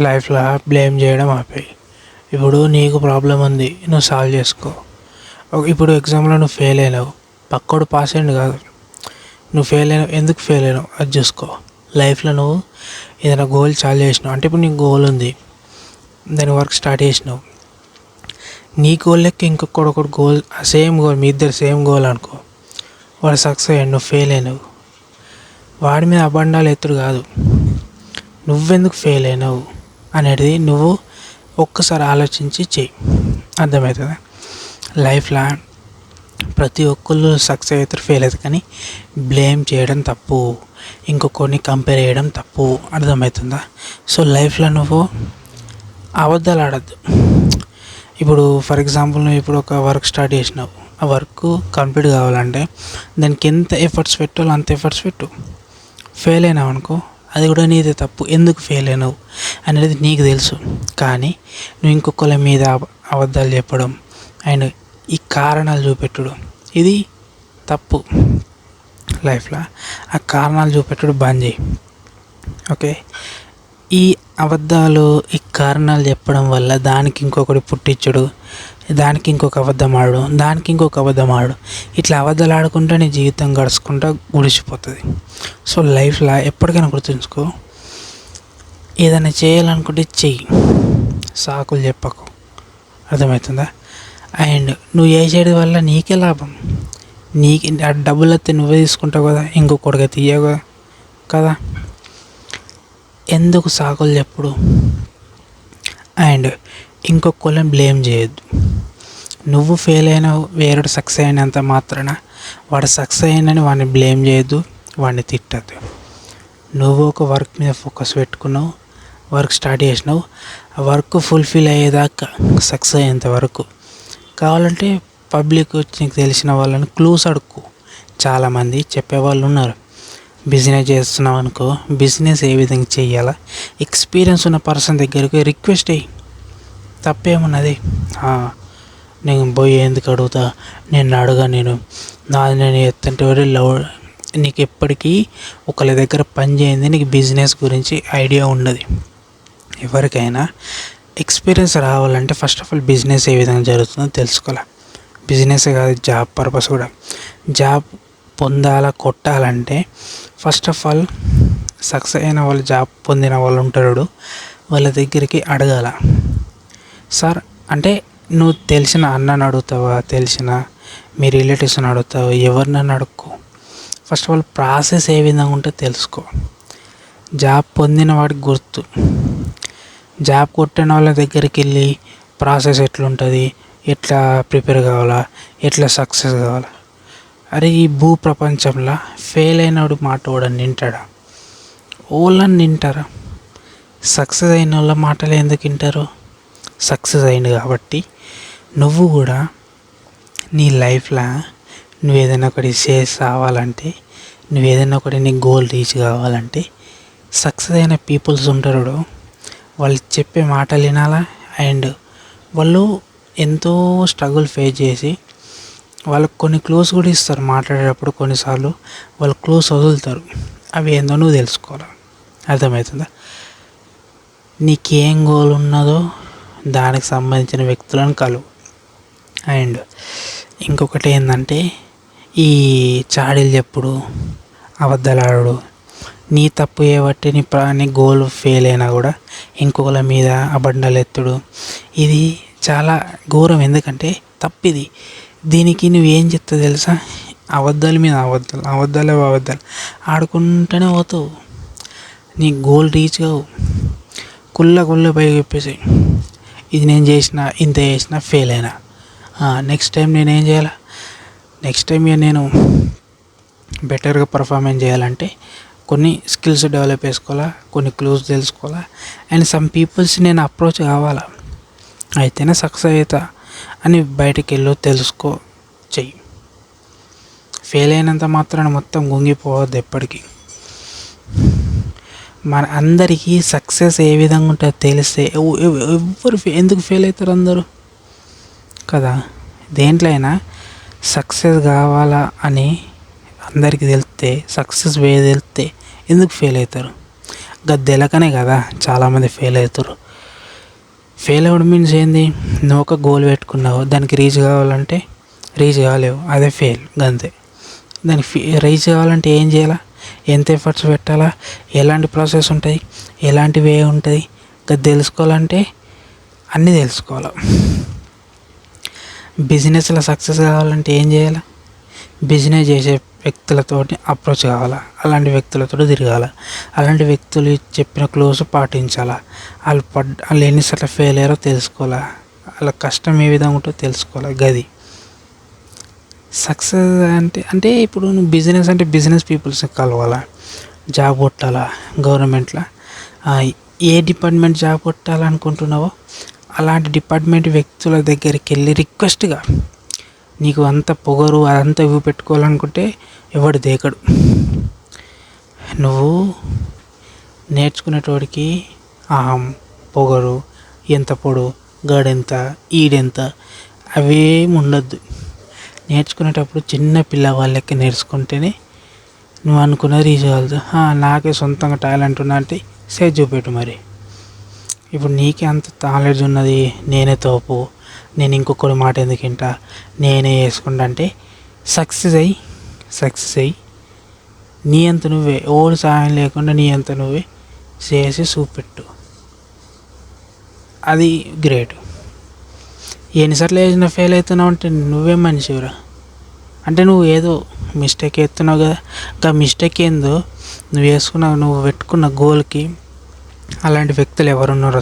లైఫ్లో బ్లేమ్ చేయడం ఆపేయి. ఇప్పుడు నీకు ప్రాబ్లం ఉంది, నువ్వు సాల్వ్ చేసుకో. ఇప్పుడు ఎగ్జామ్లో నువ్వు ఫెయిల్ అయినావు, పక్కోడు పాస్ అయ్యిండు కాదు, నువ్వు ఫెయిల్ అయినావు. ఎందుకు ఫెయిల్ అయినావు అది చూసుకో. లైఫ్లో నువ్వు ఏదైనా గోల్ సాల్వ్ చేసినావు అంటే, ఇప్పుడు నీకు గోల్ ఉంది, దాని వర్క్ స్టార్ట్ చేసినావు. నీ గోల్ లెక్క ఇంకొకటి గోల్, సేమ్ గోల్, మీ ఇద్దరు సేమ్ గోల్ అనుకో. వాడు సక్సెస్ అయ్యాడు, నువ్వు ఫెయిల్ అయినావు. వాడి మీద అబండాలు ఎత్తుడు కాదు, నువ్వెందుకు ఫెయిల్ అయినావు అనేది నువ్వు ఒక్కసారి ఆలోచించి చెయ్యి. అర్థమవుతుందా? లైఫ్లో ప్రతి ఒక్కళ్ళు సక్సెస్ అవుతారు, ఫెయిల్ అవుతారు, కానీ బ్లేమ్ చేయడం తప్పు, ఇంకొకరిని కంపేర్ చేయడం తప్పు. అర్థమవుతుందా? సో లైఫ్లో నువ్వు అబద్ధాలు ఆడద్దు. ఇప్పుడు ఫర్ ఎగ్జాంపుల్ నువ్వు ఇప్పుడు ఒక వర్క్ స్టార్ట్ చేసినావు, ఆ వర్క్ కంప్లీట్ కావాలంటే దానికి ఎంత ఎఫర్ట్స్ పెట్టాలో అంత ఎఫర్ట్స్ పెట్టు. ఫెయిల్ అయినావు అనుకో, అది కూడా నీదే తప్పు. ఎందుకు ఫెయిల్ అయినావు అనేది నీకు తెలుసు, కానీ నువ్వు ఇంకొకరి మీద అబద్ధాలు చెప్పడం అండ్ ఈ కారణాలు చూపెట్టడం, ఇది తప్పు. లైఫ్లో ఆ కారణాలు చూపెట్టడం బంద్ చేయి. ఓకే, ఈ అబద్ధాలు, ఈ కారణాలు చెప్పడం వల్ల దానికి ఇంకొకటి పుట్టించడు, దానికి ఇంకొక అబద్ధం ఆడు, దానికి ఇంకొక అబద్ధం ఆడు, ఇట్లా అబద్ధాలు ఆడుకుంటూ నీ జీవితం గడుచుకుంటూ గుడిసిపోతుంది. సో లైఫ్లో ఎప్పటికైనా గుర్తుంచుకో, ఏదైనా చేయాలనుకుంటే చెయ్యి, సాకులు చెప్పకు. అర్థమవుతుందా? అండ్ నువ్వు చేసేది వల్ల నీకే లాభం, నీకు ఆ డబ్బులు వస్తే నువ్వే తీసుకుంటావు కదా, ఇంకొకటిగా తీయవు కదా. ఎందుకు సాకులు చెప్పుడు అండ్ ఇంకొకళ్ళని బ్లేమ్ చేయొద్దు. నువ్వు ఫెయిల్ అయినావు, వేరేడు సక్సెస్ అయినంత మాత్రాన వాడు సక్సెస్ అయ్యిందని వాడిని బ్లేమ్ చేయొద్దు, వాడిని తిట్టద్దు. నువ్వు ఒక వర్క్ మీద ఫోకస్ పెట్టుకున్నావు, వర్క్ స్టార్ట్ చేసినావు, ఆ వర్క్ ఫుల్ఫిల్ అయ్యేదాకా సక్సెస్ అయ్యేంత వరకు కావాలంటే పబ్లిక్ నీకు తెలిసిన వాళ్ళని క్లూస్ అడుక్కో. చాలామంది చెప్పేవాళ్ళు ఉన్నారు. బిజినెస్ చేస్తున్నావు అనుకో, బిజినెస్ ఏ విధంగా చేయాలా ఎక్స్పీరియన్స్ ఉన్న పర్సన్ దగ్గరికి రిక్వెస్ట్ అయ్యి, తప్పేమున్నది? నేను పోయి ఎందుకు అడుగుతా, నేను అడగా, నేను ఎత్తంటే లవ్. నీకు ఎప్పటికీ ఒకళ్ళ దగ్గర పని చేయింది, నీకు బిజినెస్ గురించి ఐడియా ఉండదు. ఎవరికైనా ఎక్స్పీరియన్స్ రావాలంటే ఫస్ట్ ఆఫ్ ఆల్ బిజినెస్ ఏ విధంగా జరుగుతుందో తెలుసుకోవాలి. బిజినెసే కాదు, జాబ్ పర్పస్ కూడా. జాబ్ పొందాలా, కొట్టాలంటే ఫస్ట్ ఆఫ్ ఆల్ సక్సెస్ అయిన వాళ్ళు, జాబ్ పొందిన వాళ్ళు ఉంటారు, వాళ్ళ దగ్గరికి అడగాల. సార్ అంటే నువ్వు తెలిసిన అన్నని అడుగుతావా, తెలిసిన మీ రిలేటివ్స్ని అడుగుతావా, ఎవరినన్నా అడుక్కో. ఫస్ట్ ఆఫ్ ఆల్ ప్రాసెస్ ఏ విధంగా ఉంటే తెలుసుకో. జాబ్ పొందిన వాడికి గుర్తు, జాబ్ కొట్టిన వాళ్ళ దగ్గరికి వెళ్ళి ప్రాసెస్ ఎట్లుంటుంది, ఎట్లా ప్రిపేర్ కావాలా, ఎట్లా సక్సెస్ కావాలా. అరే ఈ భూ ప్రపంచంలో ఫెయిల్ అయినవాడు మాట కూడా వింటాడా? ఓళ్ళని వింటారా? సక్సెస్ అయిన వాళ్ళ మాటలు ఎందుకు వింటారు? సక్సెస్ అయింది కాబట్టి నువ్వు కూడా నీ లైఫ్లో నువ్వు ఏదైనా ఒకటి చేసి రావాలంటే, నువ్వు ఏదైనా ఒకటి నీ గోల్ రీచ్ కావాలంటే సక్సెస్ అయిన పీపుల్స్ ఉంటారు, వాళ్ళు చెప్పే మాటలు వినాలా. అండ్ వాళ్ళు ఎంతో స్ట్రగుల్ ఫేస్ చేసి వాళ్ళకు కొన్ని క్లూస్ కూడా ఇస్తారు మాట్లాడేటప్పుడు. కొన్నిసార్లు వాళ్ళు క్లూస్ వదులుతారు, అవి ఏందో నువ్వు తెలుసుకోవాలి. అర్థమవుతుందా? నీకేం గోల్ ఉన్నదో దానికి సంబంధించిన వ్యక్తులను కలువు. అండ్ ఇంకొకటి ఏంటంటే, ఈ చాడీలు చెప్పుడు, అబద్ధాలు ఆడడు, నీ తప్పు చేయబట్టి నీ గోల్ ఫెయిల్ అయినా కూడా ఇంకొకరి మీద అబద్ధాలు ఎత్తుడు, ఇది చాలా ఘోరం. ఎందుకంటే తప్పిది. దీనికి నువ్వేం చెప్తావు తెలుసా? అబద్ధాల మీద అబద్ధాలు ఆడుకుంటూనే పోతావు, నీ గోల్ రీచ్ కావు. కుళ్ళ పైకి చెప్పేసి, ఇది నేను చేసిన, ఇంత చేసిన, ఫెయిల్ అయినా, నెక్స్ట్ టైం నేనేం చేయాలా, నెక్స్ట్ టైం నేను బెటర్గా పర్ఫార్మెన్స్ చేయాలంటే కొన్ని స్కిల్స్ డెవలప్ చేసుకోవాలా, కొన్ని క్లూస్ తెలుసుకోవాలా, అండ్ సమ్ పీపుల్స్ నేను అప్రోచ్ కావాలా, అయితేనే సక్సెస్ అవుతా అని బయటికి వెళ్ళు, తెలుసుకో, చెయ్యి. ఫెయిల్ అయినంత మాత్రాన మొత్తం గుంగిపోవద్దు ఎప్పటికీ. మన అందరికీ సక్సెస్ ఏ విధంగా ఉంటుందో తెలిస్తే ఎవ్వరు ఎందుకు ఫెయిల్ అవుతారు అందరూ కదా. దేంట్లో అయినా సక్సెస్ కావాలా అని అందరికీ తెలిస్తే, సక్సెస్ వే తెలిస్తే ఎందుకు ఫెయిల్ అవుతారు? గద్దెలకనే కదా చాలామంది ఫెయిల్ అవుతారు. ఫెయిల్ అవ్వడం మీన్స్ ఏంది, నువ్వు ఒక గోల్ పెట్టుకున్నావు, దానికి రీచ్ కావాలంటే రీచ్ కాలేవు, అదే ఫెయిల్ అంతే. దానికి రీచ్ కావాలంటే ఏం చేయాలా, ఎంత ఎఫర్ట్స్ పెట్టాలా, ఎలాంటి ప్రాసెస్ ఉంటుంది, ఎలాంటి వే ఉంటుంది, అది తెలుసుకోవాలంటే అన్నీ తెలుసుకోవాలి. బిజినెస్లో సక్సెస్ కావాలంటే ఏం చేయాలి, బిజినెస్ చేసే వ్యక్తులతో అప్రోచ్ కావాలా, అలాంటి వ్యక్తులతో తిరగాల, అలాంటి వ్యక్తులు చెప్పిన క్లోజ్ పాటించాలా, వాళ్ళు ఎన్నిసార్లు ఫెయిల్ అయ్యారో తెలుసుకోవాలా, వాళ్ళ కష్టం ఏ విధంగా ఉంటుందో తెలుసుకోవాలి. గది సక్సెస్ అంటే. అంటే ఇప్పుడు నువ్వు బిజినెస్ అంటే బిజినెస్ పీపుల్స్ కలవాలా, జాబ్ కొట్టాలా గవర్నమెంట్లో, ఏ డిపార్ట్మెంట్ జాబ్ కొట్టాలనుకుంటున్నావో అలాంటి డిపార్ట్మెంట్ వ్యక్తుల దగ్గరికి వెళ్ళి రిక్వెస్ట్గా, నీకు అంత పొగరు అదంతా ఇవి పెట్టుకోవాలనుకుంటే ఎవడు దేకడు. నువ్వు నేర్చుకునేటోడికి అహం, పొగరు, ఎంత పొడు, గడెంత, ఈడెంత అవేమి ఉండొద్దు. నేర్చుకునేటప్పుడు చిన్న పిల్లవాళ్ళకి నేర్చుకుంటేనే నువ్వు అనుకున్నది రీచ్ కావద్దు. నాకే సొంతంగా టాలెంట్ ఉన్నా అంటే సేజ్ చూపెట్టు. మరి ఇప్పుడు నీకే అంత నాలెడ్జ్ ఉన్నది, నేనే తోపు, నేను ఇంకొకరి మాట ఎందుకు వింటా, నేనే చేసుకుంటా అంటే సక్సెస్ అయ్యి నీ అంత నువ్వే, ఓడి సహాయం లేకుండా నీ అంత నువ్వే చేసి చూపెట్టు. అది గ్రేట్. ఎన్నిసార్లు వేసినా ఫెయిల్ అవుతున్నావు అంటే నువ్వేం మనిషివిరా. అంటే నువ్వు ఏదో మిస్టేక్ ఎత్తున్నావు కదా, ఇంకా మిస్టేక్ ఏందో నువ్వు పెట్టుకున్న గోల్కి అలాంటి వ్యక్తులు ఎవరున్నారో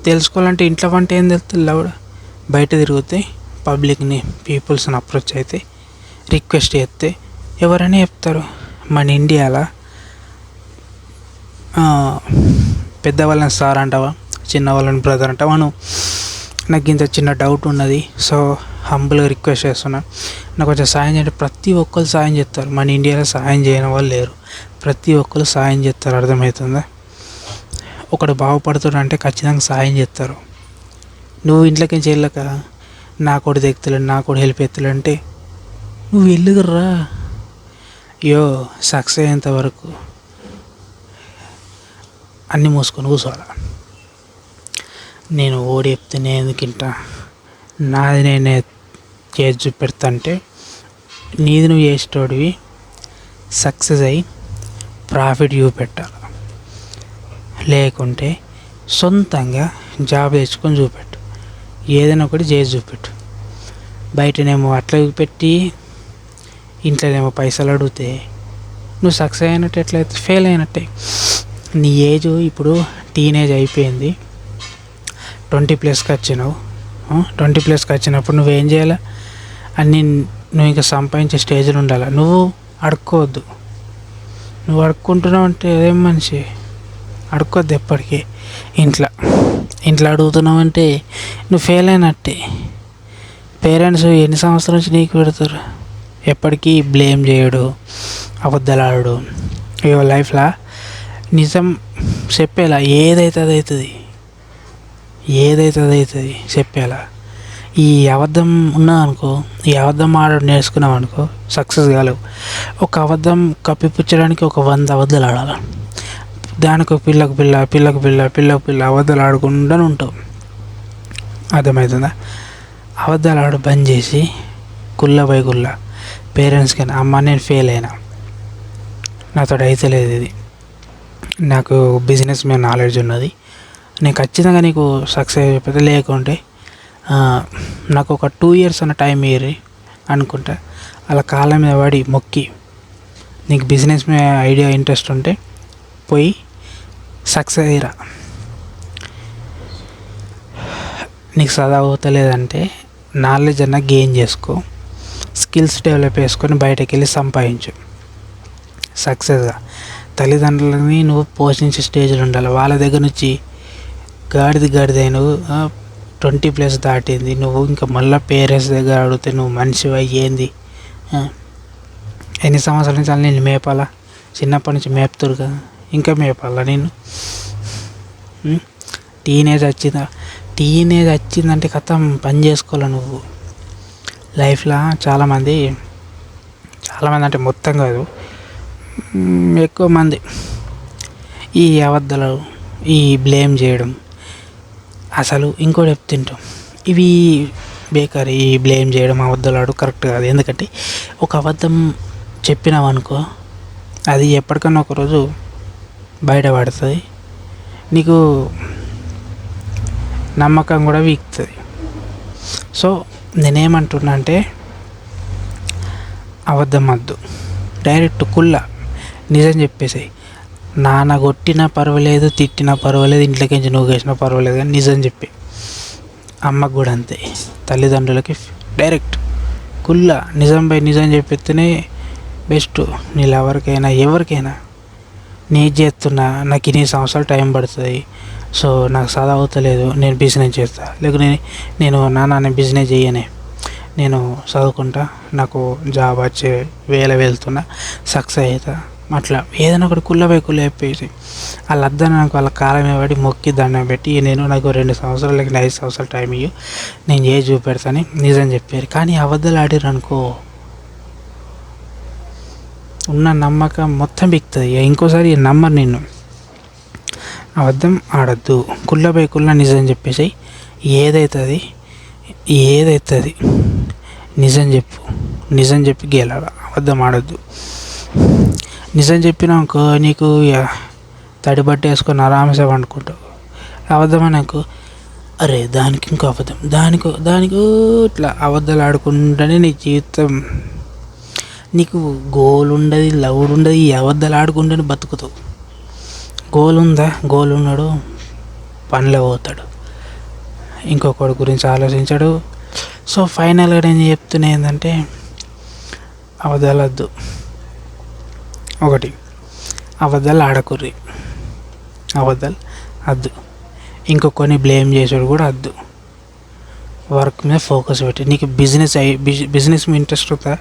తెలుసుకోవాలంటే ఇంట్లో వంట ఏం తెలుస్తుంది కూడా, బయట తిరిగితే పబ్లిక్ని పీపుల్స్ని అప్రోచ్ అయితే రిక్వెస్ట్ చేస్తే ఎవరైనా చెప్తారు. మన ఇండియాలో పెద్దవాళ్ళని సార్ అంటావా, చిన్నవాళ్ళని బ్రదర్ అంటావా. నాకు ఇంత చిన్న డౌట్ ఉన్నది, సో హంబుల్గా రిక్వెస్ట్ చేస్తున్నా, నాకు కొంచెం సాయం చేయండి. ప్రతి ఒక్కరు సాయం చేస్తారు, మన ఇండియాలో సాయం చేయని వాళ్ళు లేరు, ప్రతి ఒక్కరు సాయం చేస్తారు. అర్థమవుతుందా, ఒకడు బాగుపడుతాడంటే ఖచ్చితంగా సాయం చేస్తారు. నువ్వు ఇంట్లోకి చేయలేక నాకోటి తెగుతలేడు, నాకోటి హెల్ప్ ఎత్తలేడు అంటే నువ్వు వెళ్ళుగుర్రా. సక్సెస్ అయ్యేంత వరకు అన్నీ మూసుకొని కూర్చోవాలి. నేను ఓడి చెప్తే నేను ఎందుకు వింటా, నాది నేనే చేసి చూపెడతా అంటే నీది నువ్వు చేసేటోడివి సక్సెస్ అయ్యి ప్రాఫిట్ చూపెట్టాలి. లేకుంటే సొంతంగా జాబ్ తెచ్చుకొని చూపెట్టు, ఏదైనా ఒకటి చేసి చూపెట్టు. బయటనేమో అట్లా చూపెట్టి ఇంట్లోనేమో పైసలు అడిగితే నువ్వు సక్సెస్ అయినట్టు ఎట్లయితే ఫెయిల్ అయినట్టే. నీ ఏజ్ ఇప్పుడు టీనేజ్ అయిపోయింది, 20+ వచ్చినావు. 20+ వచ్చినప్పుడు నువ్వేం చేయాలి, అన్నీ నువ్వు ఇంకా సంపాదించే స్టేజ్లో ఉండాలి. నువ్వు అడుక్కోవద్దు. నువ్వు అడుక్కుంటున్నావు అంటే అదేం మనిషి, అడుక్కోవద్దు ఎప్పటికీ. ఇంట్లో అడుగుతున్నావు అంటే నువ్వు ఫెయిల్ అయినట్టే. పేరెంట్స్ ఎన్ని సంవత్సరాల నుంచి నీకు పెడతారు, ఎప్పటికీ బ్లేమ్ చేయడు, అబద్ధాలు ఆడడు. ఇవో లైఫ్లో నిజం చెప్పేలా ఏదైతే అది అవుతుంది చెప్పేలా. ఈ అబద్ధం ఉన్నదనుకో, ఈ అబద్ధం ఆడడం నేర్చుకున్నావు అనుకో సక్సెస్ కాలేవు. ఒక అబద్ధం కప్పిపుచ్చడానికి 100 అబద్ధాలు ఆడాలి. దానికి పిల్లకు పిల్ల అబద్ధాలు ఆడుకుంటూనే ఉంటావు. అర్థమవుతుందా, అబద్ధాలు ఆడ బంద్ చేసి గుల్ల పేరెంట్స్కి అమ్మ నేను ఫెయిల్ అయినా, నాతో అయితలేదు, ఇది నాకు బిజినెస్ మీద నాలెడ్జ్ ఉన్నది, నేను ఖచ్చితంగా నీకు సక్సెస్ అయిపోతే, లేకుంటే నాకు ఒక 2 years అన్న టైం ఇయ్యి అనుకుంటా. అలా కాళ్ళ మీద పడి మొక్కి నీకు బిజినెస్ మీద ఐడియా ఇంట్రెస్ట్ ఉంటే పోయి సక్సెస్ అయ్యిరా. నీకు చదవలేదంటే నాలెడ్జ్ అన్న గెయిన్ చేసుకో, స్కిల్స్ డెవలప్ చేసుకొని బయటకు వెళ్ళి సంపాదించు సక్సెస్గా. తల్లిదండ్రులని నువ్వు పోషించే స్టేజ్లో ఉండాలి. వాళ్ళ దగ్గర నుంచి గాడిద నువ్వు 20+ దాటింది, నువ్వు ఇంకా మళ్ళీ పేరెంట్స్ దగ్గర అడిగితే నువ్వు మనిషివి ఏంది. ఎన్ని సంవత్సరాల నుంచి అలా నేను మేపాలా, చిన్నప్పటి నుంచి మేపుతారు కదా, ఇంకా మేపాలా నేను. టీనేజ్ వచ్చిందంటే కథం పని చేసుకోవాలి నువ్వు. లైఫ్లో చాలామంది అంటే మొత్తం కాదు, ఎక్కువ మంది ఈ అబద్ధాలు, ఈ బ్లేమ్ చేయడం, అసలు ఇంకోటి చెప్తుంటాం, ఇవి బేకార్. ఈ బ్లేమ్ చేయడం, అబద్ధాలు ఆడు కరెక్ట్ కాదు. ఎందుకంటే ఒక అబద్ధం చెప్పినావనుకో, అది ఎప్పటికన్నా ఒకరోజు బయటపడుతుంది. నీకు నమ్మకం కూడా వీక్తుంది. సో నేనేమంటున్నా అంటే, అబద్ధం వద్దు, డైరెక్ట్ నిజం చెప్పేసాయి. నాన్న కొట్టినా పర్వాలేదు, తిట్టినా పర్వాలేదు, ఇంట్లోకించి నూగేసినా పర్వాలేదు, కానీ నిజం చెప్పి. అమ్మకు కూడా అంతే, తల్లిదండ్రులకి డైరెక్ట్ నిజం బై నిజం చెప్పితేనే బెస్ట్. నీ ఎవరికైనా నేను చేస్తున్నా, నాకు ఇన్ని సంవత్సరాలు టైం పడుతుంది, సో నాకు చదువు అవుతలేదు, నేను బిజినెస్ చేస్తా, లేకపోతే నేను బిజినెస్ చేయనే, నేను చదువుకుంటా, నాకు జాబ్ వచ్చే వెళ్తున్నా, సక్సెస్ అవుతా, అట్లా ఏదైనా ఒకటి చెప్పేసి వాళ్ళు వద్దని నాకు వాళ్ళ కాలం పడి మొక్కి దండం పెట్టి, నాకు 2 సంవత్సరాలు లేక 5 సంవత్సరాలు టైం ఇవ్వు, నేను చేసి చూపెడతాను నిజం చెప్పారు. కానీ అబద్ధాలు ఆడిర్రు అనుకో, ఉన్న నమ్మకం మొత్తం బిక్తుంది. ఇంకోసారి నమ్మరు నిన్ను. అబద్ధం ఆడద్దు, నిజం చెప్పేసి ఏదైతుంది నిజం చెప్పి గెలాల. అబద్ధం ఆడద్దు. నిజం చెప్పినాకో నీకు తడిబట్ట వేసుకొని ఆరామసే వండుకుంటావు. అబద్ధం నాకు అరే దానికి ఇంకో అబద్ధం, దానికో ఇట్లా అబద్ధాలు ఆడుకుంటేనే నీ జీవితం, నీకు గోల్ ఉండదు, లవ్ ఉండదు. ఈ అబద్ధాలు ఆడుకుంటేనే బతుకుతావు. గోల్ ఉన్నాడు, పనిలో పోతాడు, ఇంకొకటి గురించి ఆలోచించాడు. సో ఫైనల్గా నేను చెప్తున్నా ఏంటంటే, అబద్ధాలు వద్దు. ఒకటి, అబద్ధాలు ఆడకుర్రి, అబద్ధాలు వద్దు. ఇంకొకరిని బ్లేమ్ చేసాడు కూడా వద్దు. వర్క్ మీద ఫోకస్ పెట్టి, నీకు బిజినెస్ మీద ఇంట్రెస్ట్ ఉందా,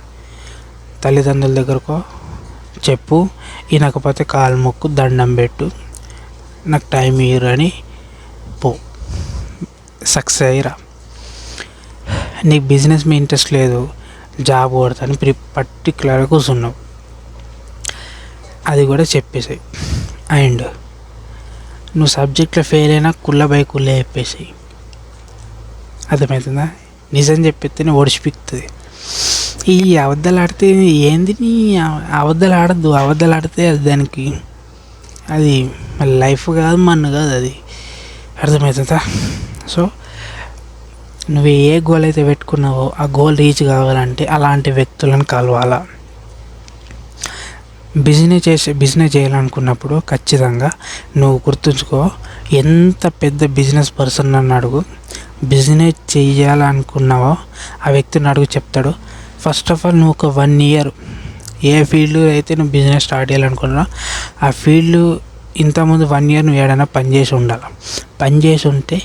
తల్లిదండ్రుల దగ్గరకో చెప్పు, ఈనకపోతే కాలు మొక్కు, దండం పెట్టు, నాకు టైం ఇయ్యరు అని పో, సక్సెస్ అయ్యిరా. నీకు బిజినెస్ మీద ఇంట్రెస్ట్ లేదు, జాబ్ కొడతాను పర్టికులర్గా కూర్చున్నావు, అది కూడా చెప్పేసాయి. అండ్ నువ్వు సబ్జెక్ట్లో ఫెయిల్ అయినా చెప్పేసాయి. అర్థమవుతుందా? నిజం చెప్పితేనే ఓడిచిపిస్తుంది. ఈ అబద్ధాలు ఆడితే ఏంది, నీ అబద్ధాలు ఆడద్దు. అబద్ధాలు ఆడితే అది దానికి అది లైఫ్ కాదు, మన్ను కాదు అది. అర్థమవుతుందా? సో నువ్వు ఏ గోల్ అయితే పెట్టుకున్నావో ఆ గోల్ రీచ్ కావాలంటే అలాంటి వ్యక్తులను కలవాలా. బిజినెస్ చేయాలనుకున్నప్పుడు ఖచ్చితంగా నువ్వు గుర్తుంచుకో, ఎంత పెద్ద బిజినెస్ పర్సన్ అని అడుగు, బిజినెస్ చేయాలనుకున్నావో ఆ వ్యక్తిని అడుగు, చెప్తాడు. ఫస్ట్ ఆఫ్ ఆల్ నువ్వు ఒక 1 year ఏ ఫీల్డ్ అయితే నువ్వు బిజినెస్ స్టార్ట్ చేయాలనుకున్నావో ఆ ఫీల్డ్ ఇంతకుముందు 1 year నువ్వు ఏడైనా పనిచేసి ఉండాలి. పనిచేసి ఉంటే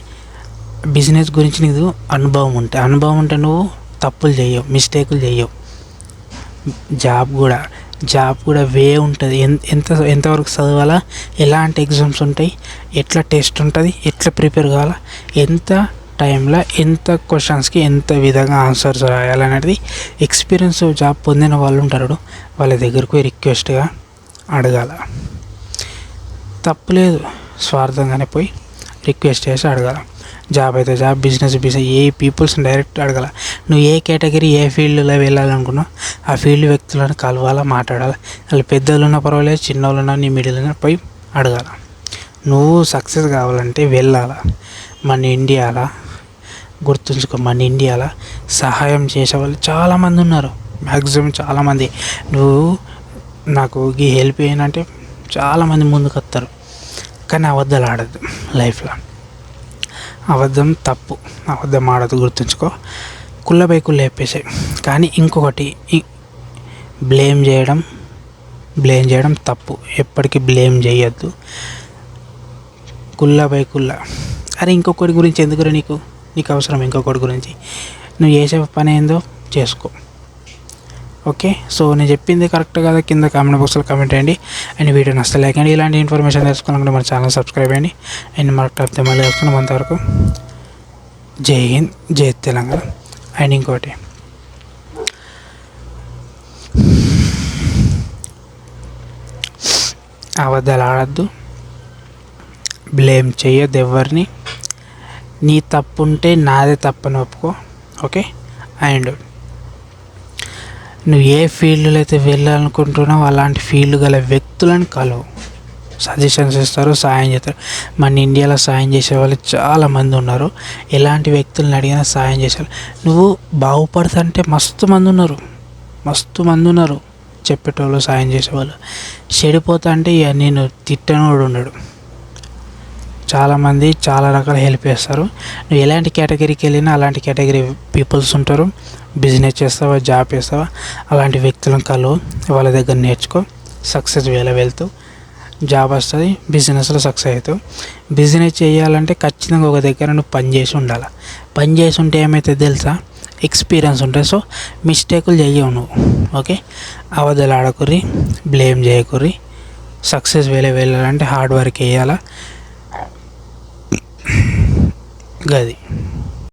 బిజినెస్ గురించి నీకు అనుభవం ఉంటే నువ్వు తప్పులు చేయవు, మిస్టేకులు చేయవు. జాబ్ కూడా వే ఉంటుంది. ఎంతవరకు చదవాలా, ఎలాంటి ఎగ్జామ్స్ ఉంటాయి, ఎట్లా టెస్ట్ ఉంటుంది, ఎట్లా ప్రిపేర్ కావాలా, ఎంత టైంలో ఎంత క్వశ్చన్స్కి ఎంత విధంగా ఆన్సర్స్ రాయాలనేది ఎక్స్పీరియన్స్ జాబ్ పొందిన వాళ్ళు ఉంటారు, వాళ్ళ దగ్గరకు రిక్వెస్ట్గా అడగాల. తప్పులేదు, స్వార్థంగానే పోయి రిక్వెస్ట్ చేసి అడగాల. జాబ్ అయితే జాబ్, బిజినెస్ ఏ పీపుల్స్ని డైరెక్ట్ అడగాల. నువ్వు ఏ కేటగిరీ ఏ ఫీల్డ్లో వెళ్ళాలనుకున్నావు ఆ ఫీల్డ్ వ్యక్తులను కలవాలా, మాట్లాడాలి. వాళ్ళు పెద్దోళ్ళు ఉన్నా పర్వాలేదు, చిన్నోళ్ళు ఉన్నా నీ మిడిల్ పోయి అడగాల. నువ్వు సక్సెస్ కావాలంటే వెళ్ళాలా. గుర్తుంచుకో, మన ఇండియాలో సహాయం చేసేవాళ్ళు చాలామంది ఉన్నారు, మ్యాక్సిమం చాలామంది. నువ్వు నాకు ఈ హెల్ప్ చేయనంటే చాలామంది ముందుకు వస్తారు. కానీ అబద్ధాలు ఆడద్దు లైఫ్లో. అబద్ధం తప్పు, అబద్ధం ఆడద్దు, గుర్తుంచుకో. చెప్పేసాయి. కానీ ఇంకొకటి, బ్లేమ్ చేయడం తప్పు. ఎప్పటికీ బ్లేమ్ చేయొద్దు. అరే ఇంకొకటి గురించి ఎందుకురా నీకు అవసరం, ఇంకొకటి గురించి. నువ్వు చేసే పని ఏందో చేసుకో. ఓకే, సో నేను చెప్పింది కరెక్ట్ కదా, కింద కామెంట్ బాక్స్లో కామెంట్ చేయండి. అండ్ వీడియో నచ్చితే లైక్ అండి. ఇలాంటి ఇన్ఫర్మేషన్ తెలుసుకోవాలంటే మన ఛానల్ సబ్స్క్రైబ్ చేయండి. అండ్ మళ్ళీ వస్తున్నాం. అంతవరకు జై హింద్, జై తెలంగాణ. అండ్ ఇంకోటి, అబద్ధాలు ఆడద్దు, బ్లేమ్ చేయొద్దు ఎవరిని. నీ తప్పు ఉంటే నాదే తప్పని ఒప్పుకో. ఓకే. అండ్ నువ్వు ఏ ఫీల్డ్లో అయితే వెళ్ళాలనుకుంటున్నావో అలాంటి ఫీల్డ్ గల వ్యక్తులను కలవు. సజెషన్స్ ఇస్తారు, సాయం చేస్తారు. మన ఇండియాలో సాయం చేసే వాళ్ళు చాలామంది ఉన్నారు. ఎలాంటి వ్యక్తులను అడిగినా సాయం చేసేవాళ్ళు. నువ్వు బాగుపడుతుంటే మస్తు మంది ఉన్నారు చెప్పేటోళ్ళు, సాయం చేసేవాళ్ళు. చెడిపోతా అంటే ఇక నేను తిట్టనోడు ఉండడు. చాలామంది చాలా రకాల హెల్ప్ చేస్తారు. నువ్వు ఎలాంటి కేటగిరీకి వెళ్ళినా అలాంటి కేటగిరీ పీపుల్స్ ఉంటారు. బిజినెస్ చేస్తావా, జాబ్ చేస్తావా, అలాంటి వ్యక్తులను కలువు, వాళ్ళ దగ్గర నేర్చుకో. సక్సెస్ వెళ్తూ జాబ్ వస్తుంది, బిజినెస్లో సక్సెస్ అవుతావు. బిజినెస్ చేయాలంటే ఖచ్చితంగా ఒక దగ్గర నువ్వు పని చేసి ఉండాలి. పని చేసి ఉంటే ఏమవుతుంది తెలుసా, ఎక్స్పీరియన్స్ ఉంటుంది. సో మిస్టేకులు చేయవు నువ్వు. ఓకే. అబద్ధాలు ఆడకుర్రి, బ్లేమ్ చేయకుర్రి. సక్సెస్ వెళ్ళాలంటే హార్డ్ వర్క్ వేయాలా. గది.